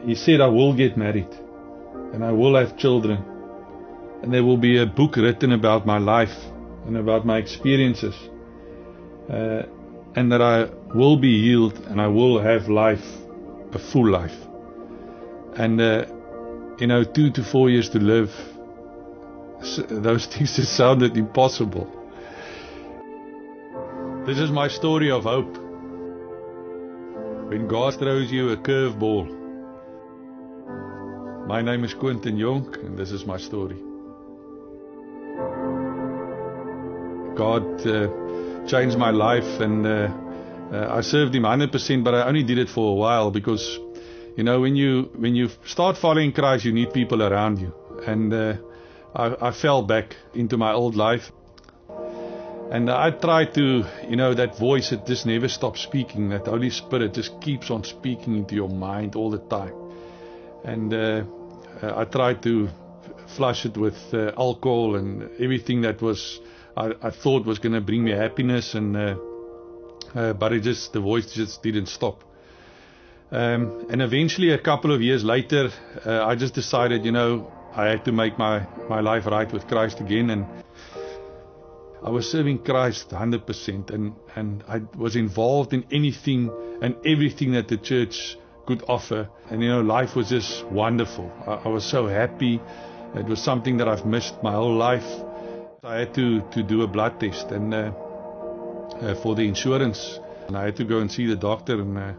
He said, I will get married and I will have children, and there will be a book written about my life and about my experiences, and that I will be healed and I will have life, a full life. And 2 to 4 years to live, those things just sounded impossible. This is my story of hope. When God throws you a curveball. My name is Quentin Jonk, and this is my story. God changed my life, and I served Him 100%, but I only did it for a while because, when you start following Christ, you need people around you. And I fell back into my old life. And I tried to, that voice that just never stops speaking, that Holy Spirit just keeps on speaking into your mind all the time. And I tried to flush it with alcohol and everything that I thought was going to bring me happiness, and but the voice just didn't stop. And eventually, a couple of years later, I just decided, I had to make my life right with Christ again, and I was serving Christ 100%, and I was involved in anything and everything that the church could offer. And life was just wonderful. I was so happy. It was something that I've missed my whole life. I had to do a blood test and for the insurance, and I had to go and see the doctor, and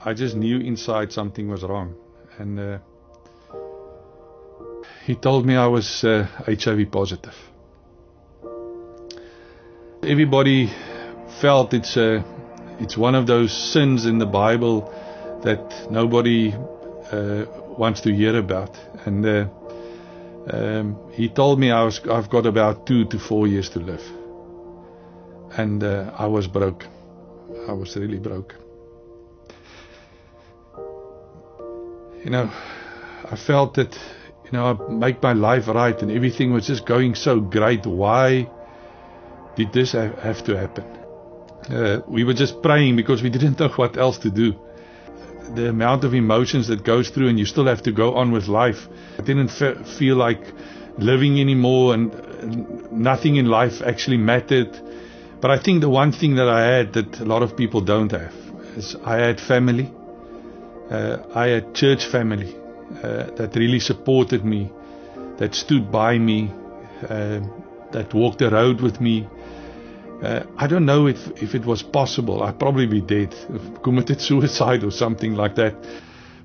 I just knew inside something was wrong. And he told me I was HIV positive. Everybody felt it's one of those sins in the Bible that nobody wants to hear about. And he told me I've got about 2 to 4 years to live. And I was broken. I was really broken. I felt that, I make my life right and everything was just going so great. Why did this have to happen? We were just praying because we didn't know what else to do. The amount of emotions that goes through, and you still have to go on with life. I didn't feel like living anymore, and nothing in life actually mattered. But I think the one thing that I had that a lot of people don't have is I had family. I had church family that really supported me, that stood by me, that walked the road with me. I don't know if it was possible. I'd probably be dead, committed suicide or something like that.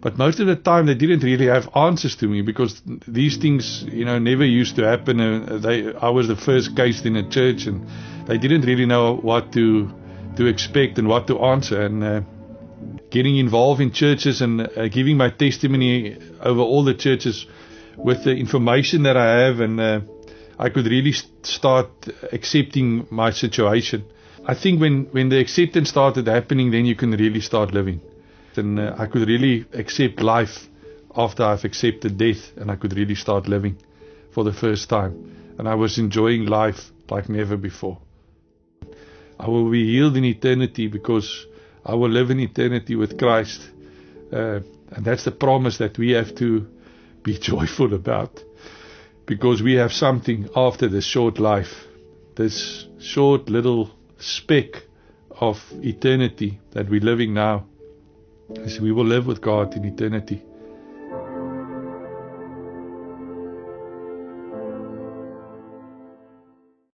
But most of the time they didn't really have answers to me, because these things, never used to happen. I was the first case in a church, and they didn't really know what to expect and what to answer. And getting involved in churches and giving my testimony over all the churches with the information that I have, and I could really start accepting my situation. I think when the acceptance started happening, then you can really start living. And I could really accept life after I've accepted death, and I could really start living for the first time. And I was enjoying life like never before. I will be healed in eternity because I will live in eternity with Christ. And that's the promise that we have to be joyful about. Because we have something after this short life, this short little speck of eternity that we're living now. As we will live with God in eternity.